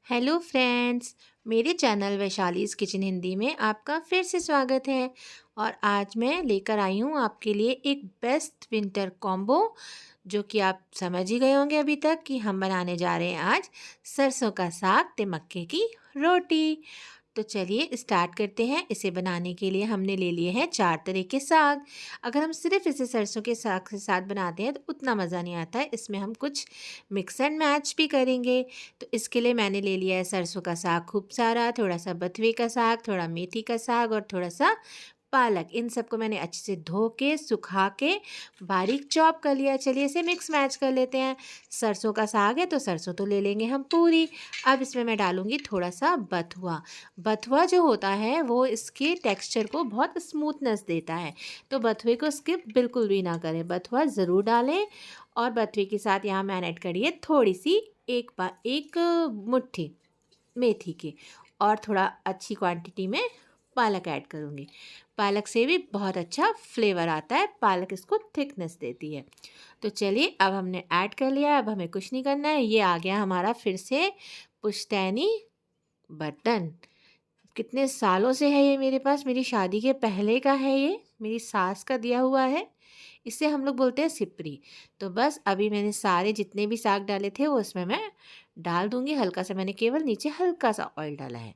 Hello friends, मेरे channel वैशालीज़ kitchen Hindi में आपका फिर से स्वागत है। और आज मैं लेकर आई हूँ आपके लिए एक बेस्ट विंटर कॉम्बो, जो कि आप समझ ही गए होंगे अभी तक कि हम बनाने जा रहे हैं आज सरसों का साग ते मक्के की रोटी। तो चलिए स्टार्ट करते हैं। इसे बनाने के लिए हमने ले लिए हैं 4 तरह के साग। अगर हम सिर्फ इसे सरसों के साग के साथ बनाते हैं तो उतना मज़ा नहीं आता है, इसमें हम कुछ मिक्स एंड मैच भी करेंगे। तो इसके लिए मैंने ले लिया है सरसों का साग खूब सारा, थोड़ा सा बथुए का साग, थोड़ा मेथी का साग और थोड़ा सा पालक। इन सबको मैंने अच्छे से धो के सुखा के बारीक चॉप कर लिया। चलिए इसे मिक्स मैच कर लेते हैं। सरसों का साग है तो सरसों तो ले लेंगे हम पूरी। अब इसमें मैं डालूंगी थोड़ा सा बथुआ। बथुआ जो होता है वो इसके टेक्सचर को बहुत स्मूथनेस देता है, तो बथुए को स्किप बिल्कुल भी ना करें, बथुआ ज़रूर डालें। और बथुए के साथ यहाँ मैंने ऐड करी है थोड़ी सी एक मुट्ठी मेथी की, और थोड़ा अच्छी क्वांटिटी में पालक ऐड करूँगी। पालक से भी बहुत अच्छा फ्लेवर आता है, पालक इसको थिकनेस देती है। तो चलिए अब हमने ऐड कर लिया, अब हमें कुछ नहीं करना है। ये आ गया हमारा फिर से पुश्तैनी बर्तन। कितने सालों से है ये मेरे पास, मेरी शादी के पहले का है, ये मेरी सास का दिया हुआ है। इसे हम लोग बोलते हैं सिपरी। तो बस अभी मैंने सारे जितने भी साग डाले थे वो इसमें मैं डाल दूंगी। हल्का सा मैंने केवल नीचे हल्का सा ऑयल डाला है,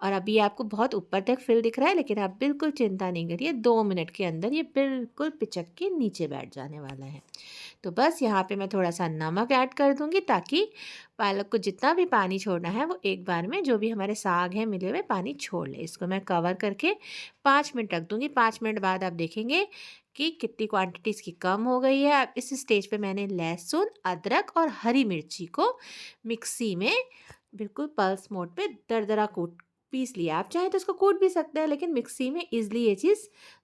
और अभी आपको बहुत ऊपर तक फिल दिख रहा है, लेकिन आप बिल्कुल चिंता नहीं करिए, 2 मिनट के अंदर ये बिल्कुल पिचक के नीचे बैठ जाने वाला है। तो बस यहाँ पे मैं थोड़ा सा नमक ऐड कर दूंगी, ताकि पालक को जितना भी पानी छोड़ना है वो एक बार में जो भी हमारे साग हैं मिले हुए पानी छोड़ ले। इसको मैं कवर करके 5 मिनट रख दूंगी। 5 मिनट बाद आप देखेंगे कि कितनी क्वांटिटी इसकी कम हो गई है। अब इस स्टेज पे मैंने लहसुन, अदरक और हरी मिर्ची को मिक्सी में बिल्कुल पल्स मोड पे दरदरा कूट पीस लिया। आप चाहें तो इसको कूट भी सकते हैं, लेकिन मिक्सी में इजली ये चीज़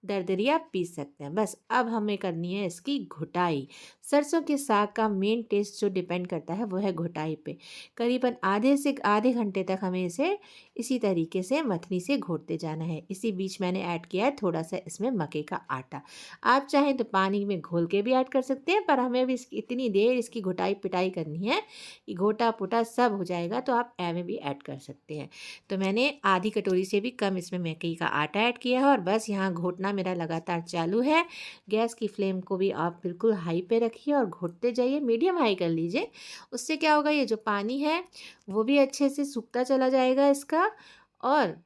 दरदरी आप पीस सकते हैं। बस अब हमें करनी है इसकी घुटाई। सरसों के साग का मेन टेस्ट जो डिपेंड करता है वो है घुटाई पे। करीबन आधे से आधे घंटे तक हमें इसे इसी तरीके से मथनी से घोटते जाना है। इसी बीच मैंने ऐड किया है थोड़ा सा इसमें मक्के का आटा। आप चाहें तो पानी में घोल के भी ऐड कर सकते हैं, पर हमें अभी इतनी देर इसकी घुटाई पिटाई करनी है कि घोटा पुटा सब हो जाएगा, तो आप ऐ में भी ऐड कर सकते हैं। तो मैंने आधी कटोरी से भी कम इसमें मक्के का आटा ऐड किया है, और बस यहाँ घोटना मेरा लगातार चालू है। गैस की फ्लेम को भी आप बिल्कुल हाई पे रखिए और घोटते जाइए, मीडियम हाई कर लीजिए। उससे क्या होगा, ये जो पानी है वो भी अच्छे से सूखता चला जाएगा इसका, और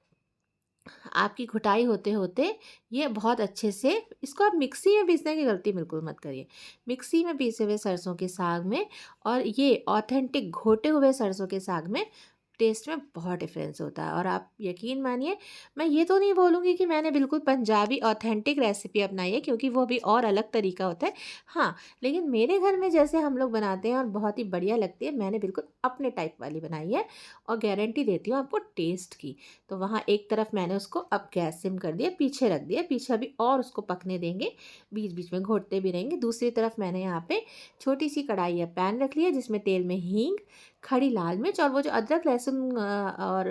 आपकी घुटाई होते होते ये बहुत अच्छे से, इसको आप मिक्सी में पीसने की गलती बिल्कुल मत करिए। मिक्सी में पीसे हुए सरसों के साग में और ये ऑथेंटिक घोटे हुए सरसों के साग में टेस्ट में बहुत डिफरेंस होता है। और आप यकीन मानिए, मैं ये तो नहीं बोलूँगी कि मैंने बिल्कुल पंजाबी ऑथेंटिक रेसिपी अपनाई है, क्योंकि वो भी और अलग तरीका होता है। हाँ, लेकिन मेरे घर में जैसे हम लोग बनाते हैं और बहुत ही बढ़िया लगती है, मैंने बिल्कुल अपने टाइप वाली बनाई है, और गारंटी देती हूँ आपको टेस्ट की। तो वहाँ एक तरफ मैंने उसको अब गैस सिम कर दिया, पीछे रख दिया, पीछे अभी और उसको पकने देंगे, बीच बीच में घोटते भी रहेंगे। दूसरी तरफ मैंने यहाँ पे छोटी सी कढ़ाई या पैन रख लिया, जिसमें तेल में हींग, खड़ी लाल मिर्च और वो जो अदरक लहसुन और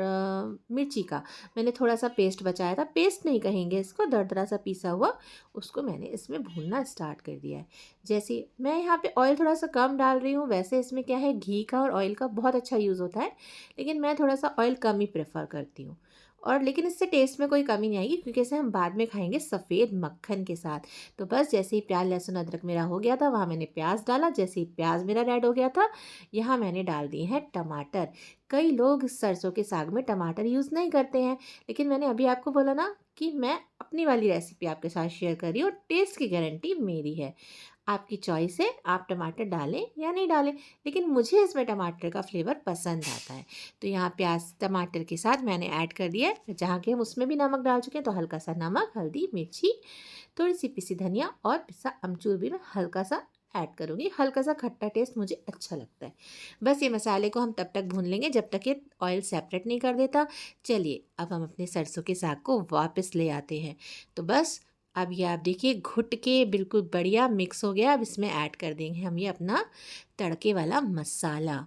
मिर्ची का मैंने थोड़ा सा पेस्ट बचाया था, पेस्ट नहीं कहेंगे इसको, दरदरा सा पीसा हुआ, उसको मैंने इसमें भूनना स्टार्ट कर दिया है। जैसे मैं यहाँ पे ऑयल थोड़ा सा कम डाल रही हूँ, वैसे इसमें क्या है, घी का और ऑयल का बहुत अच्छा यूज़ होता है, लेकिन मैं थोड़ा सा ऑयल कम ही प्रेफर करती हूँ। और लेकिन इससे टेस्ट में कोई कमी नहीं आएगी, क्योंकि इसे हम बाद में खाएंगे सफ़ेद मक्खन के साथ। तो बस जैसे ही प्याज लहसुन अदरक मेरा हो गया था, वहाँ मैंने प्याज डाला। जैसे ही प्याज मेरा रेड हो गया था, यहाँ मैंने डाल दिए हैं टमाटर। कई लोग सरसों के साग में टमाटर यूज़ नहीं करते हैं, लेकिन मैंने अभी आपको बोला ना कि मैं अपनी वाली रेसिपी आपके साथ शेयर कर रही हूँ, और टेस्ट की गारंटी मेरी है। आपकी चॉइस है, आप टमाटर डालें या नहीं डालें, लेकिन मुझे इसमें टमाटर का फ्लेवर पसंद आता है। तो यहाँ प्याज टमाटर के साथ मैंने ऐड कर दिया है, जहाँ कि हम उसमें भी नमक डाल चुके हैं, तो हल्का सा नमक, हल्दी, मिर्ची, थोड़ी सी पिसी धनिया और पिसा अमचूर भी मैं हल्का सा ऐड करूँगी। हल्का सा खट्टा टेस्ट मुझे अच्छा लगता है। बस ये मसाले को हम तब तक भून लेंगे जब तक ये ऑयल सेपरेट नहीं कर देता। चलिए अब हम अपने सरसों के साग को वापस ले आते हैं। तो बस अब ये आप देखिए घुट के बिल्कुल बढ़िया मिक्स हो गया। अब इसमें ऐड कर देंगे हम ये अपना तड़के वाला मसाला।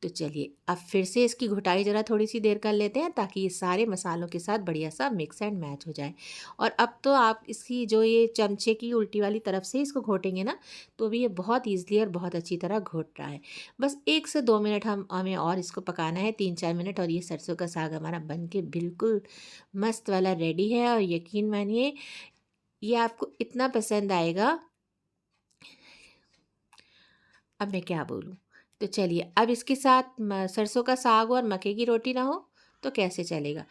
तो चलिए अब फिर से इसकी घुटाई ज़रा थोड़ी सी देर कर लेते हैं ताकि ये सारे मसालों के साथ बढ़िया सा मिक्स एंड मैच हो जाए। और अब तो आप इसकी जो ये चमचे की उल्टी वाली तरफ से इसको घोटेंगे ना, तो भी ये बहुत ईज़िली और बहुत अच्छी तरह घोट रहा है। बस 1 से 2 मिनट हमें और इसको पकाना है, 3-4 मिनट, और ये सरसों का साग हमारा बन के बिल्कुल मस्त वाला रेडी है। और यकीन मानिए ये आपको इतना पसंद आएगा, अब मैं क्या बोलूँ। तो चलिए अब इसके साथ सरसों का साग और मक्के की रोटी ना हो तो कैसे चलेगा,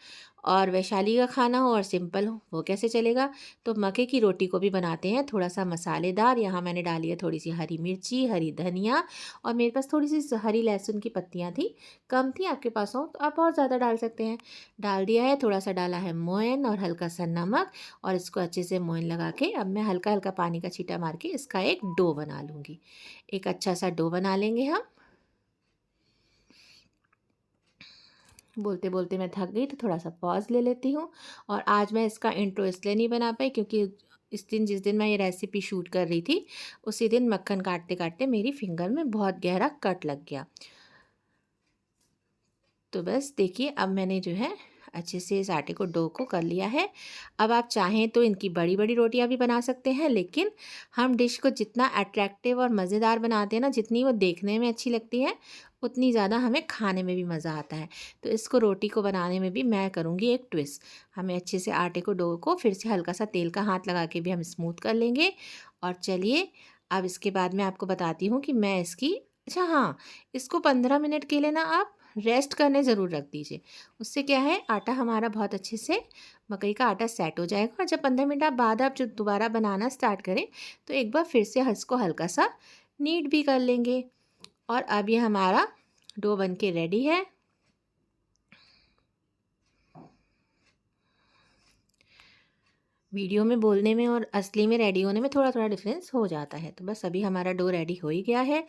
और वैशाली का खाना हो और सिंपल हो वो कैसे चलेगा। तो मक्के की रोटी को भी बनाते हैं थोड़ा सा मसालेदार। यहाँ मैंने डाली है थोड़ी सी हरी मिर्ची, हरी धनिया, और मेरे पास थोड़ी सी हरी लहसुन की पत्तियाँ थी, कम थी, आपके पास हो तो आप और ज़्यादा डाल सकते हैं। डाल दिया है, थोड़ा सा डाला है मोयन और हल्का सा नमक, और इसको अच्छे से मोयन लगा के अब मैं हल्का हल्का पानी का छींटा मार के इसका एक डो बना लूँगी। एक अच्छा सा डो बना लेंगे हम। बोलते बोलते मैं थक गई तो थोड़ा सा पॉज ले लेती हूँ। और आज मैं इसका इंट्रो इसलिए नहीं बना पाई क्योंकि इस दिन जिस दिन मैं ये रेसिपी शूट कर रही थी उसी दिन मक्खन काटते काटते मेरी फिंगर में बहुत गहरा कट लग गया। तो बस देखिए अब मैंने जो है अच्छे से इस आटे को डो को कर लिया है। अब आप चाहें तो इनकी बड़ी बड़ी रोटियां भी बना सकते हैं, लेकिन हम डिश को जितना अट्रैक्टिव और मज़ेदार बनाते हैं ना, जितनी वो देखने में अच्छी लगती है उतनी ज़्यादा हमें खाने में भी मज़ा आता है। तो इसको रोटी को बनाने में भी मैं करूँगी एक ट्विस्ट। हमें अच्छे से आटे को डो को फिर से हल्का सा तेल का हाथ लगा के भी हम स्मूथ कर लेंगे। और चलिए अब इसके बाद मैं आपको बताती हूँ कि मैं इसकी, अच्छा हाँ, इसको 15 मिनट के लिए ना आप रेस्ट करने ज़रूर रख दीजिए। उससे क्या है, आटा हमारा बहुत अच्छे से, मकई का आटा सेट हो जाएगा। और जब 15 मिनट बाद आप जब दोबारा बनाना स्टार्ट करें तो एक बार फिर से इसको हल्का सा नीट भी कर लेंगे। और अब ये हमारा डो बन के रेडी है। वीडियो में बोलने में और असली में रेडी होने में थोड़ा थोड़ा डिफरेंस हो जाता है। तो बस अभी हमारा डो रेडी हो ही गया है।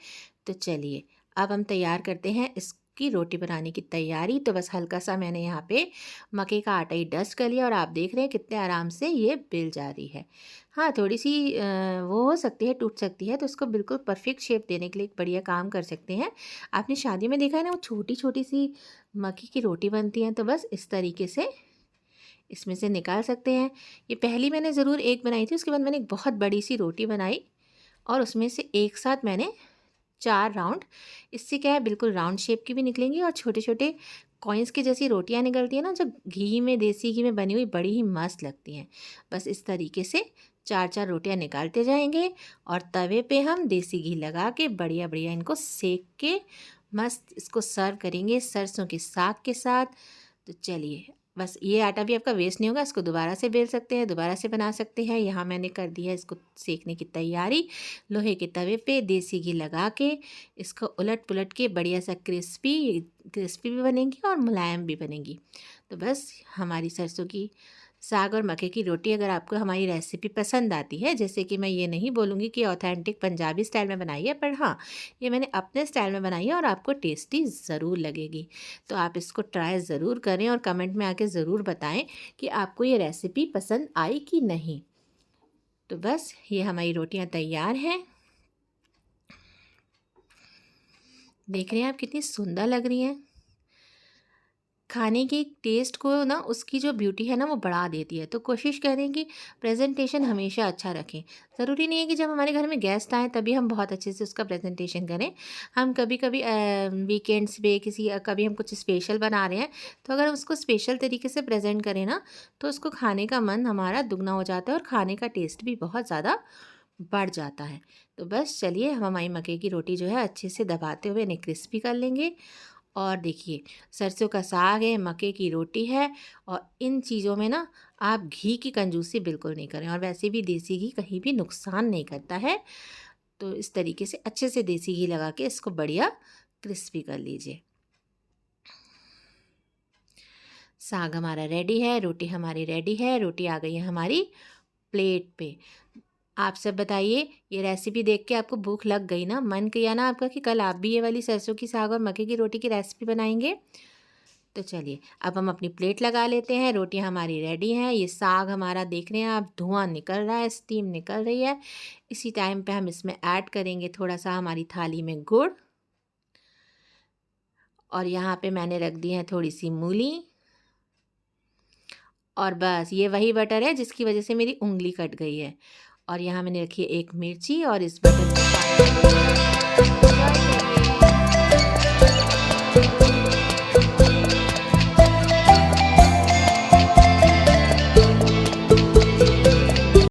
तो चलिए अब हम तैयार करते हैं इसकी रोटी बनाने की तैयारी। तो बस हल्का सा मैंने यहाँ पे मक्के का आटा ही डस्ट कर लिया और आप देख रहे हैं कितने आराम से ये बिल जा रही है। हाँ, थोड़ी सी वो हो सकती है, टूट सकती है, तो उसको बिल्कुल परफेक्ट शेप देने के लिए एक बढ़िया काम कर सकते हैं। आपने शादी में देखा है ना, वो छोटी छोटी सी मक्के की रोटी बनती हैं, तो बस इस तरीके से इसमें से निकाल सकते हैं। ये पहली मैंने ज़रूर एक बनाई थी, उसके बाद मैंने एक बहुत बड़ी सी रोटी बनाई और उसमें से एक साथ मैंने 4 राउंड, इससे क्या है बिल्कुल राउंड शेप की भी निकलेंगी और छोटे छोटे कॉइन्स की जैसी रोटियां निकलती हैं ना, जो घी में, देसी घी में बनी हुई, बड़ी ही मस्त लगती हैं। बस इस तरीके से 4-4 रोटियां निकालते जाएंगे और तवे पे हम देसी घी लगा के बढ़िया बढ़िया इनको सेक के मस्त इसको सर्व करेंगे सरसों के साग के साथ। तो चलिए, बस ये आटा भी आपका वेस्ट नहीं होगा, इसको दोबारा से बेल सकते हैं, दोबारा से बना सकते हैं। यहाँ मैंने कर दी है इसको सेकने की तैयारी। लोहे के तवे पे देसी घी लगा के इसको उलट पुलट के बढ़िया सा क्रिस्पी क्रिस्पी भी बनेंगी और मुलायम भी बनेंगी। तो बस हमारी सरसों की साग और मक्के की रोटी, अगर आपको हमारी रेसिपी पसंद आती है, जैसे कि मैं ये नहीं बोलूँगी कि ऑथेंटिक पंजाबी स्टाइल में बनाई है, पर हाँ, ये मैंने अपने स्टाइल में बनाई है और आपको टेस्टी ज़रूर लगेगी। तो आप इसको ट्राई ज़रूर करें और कमेंट में आके ज़रूर बताएं कि आपको ये रेसिपी पसंद आई कि नहीं। तो बस ये हमारी रोटियां तैयार हैं। देख रहे हैं आप कितनी सुंदर लग रही हैं। खाने की टेस्ट को ना, उसकी जो ब्यूटी है ना, वो बढ़ा देती है। तो कोशिश करें कि प्रेजेंटेशन हमेशा अच्छा रखें। ज़रूरी नहीं है कि जब हमारे घर में गेस्ट आएँ तभी हम बहुत अच्छे से उसका प्रेजेंटेशन करें। हम कभी कभी वीकेंड्स पे कभी हम कुछ स्पेशल बना रहे हैं, तो अगर उसको स्पेशल तरीके से प्रेजेंट करें ना, तो उसको खाने का मन हमारा दुगना हो जाता है और खाने का टेस्ट भी बहुत ज़्यादा बढ़ जाता है। तो बस चलिए, हम हमारी मक्के की रोटी जो है अच्छे से दबाते हुए इन्हें क्रिस्पी कर लेंगे। और देखिए, सरसों का साग है, मक्के की रोटी है, और इन चीज़ों में ना आप घी की कंजूसी बिल्कुल नहीं करें। और वैसे भी देसी घी कहीं भी नुकसान नहीं करता है। तो इस तरीके से अच्छे से देसी घी लगा के इसको बढ़िया क्रिस्पी कर लीजिए। साग हमारा रेडी है, रोटी हमारी रेडी है, रोटी आ गई है हमारी प्लेट पे। आप सब बताइए, ये रेसिपी देख के आपको भूख लग गई ना? मन किया ना आपका कि कल आप भी ये वाली सरसों की साग और मक्के की रोटी की रेसिपी बनाएंगे? तो चलिए अब हम अपनी प्लेट लगा लेते हैं। रोटी हमारी रेडी हैं। ये साग हमारा देख रहे हैं आप, धुआं निकल रहा है, स्टीम निकल रही है। इसी टाइम पे हम इसमें ऐड करेंगे थोड़ा सा हमारी थाली में गुड़। और यहाँ पे मैंने रख दी है थोड़ी सी मूली। और बस ये वही बटर है जिसकी वजह से मेरी उंगली कट गई है। और यहाँ मैंने रखी है एक मिर्ची और इस बटर को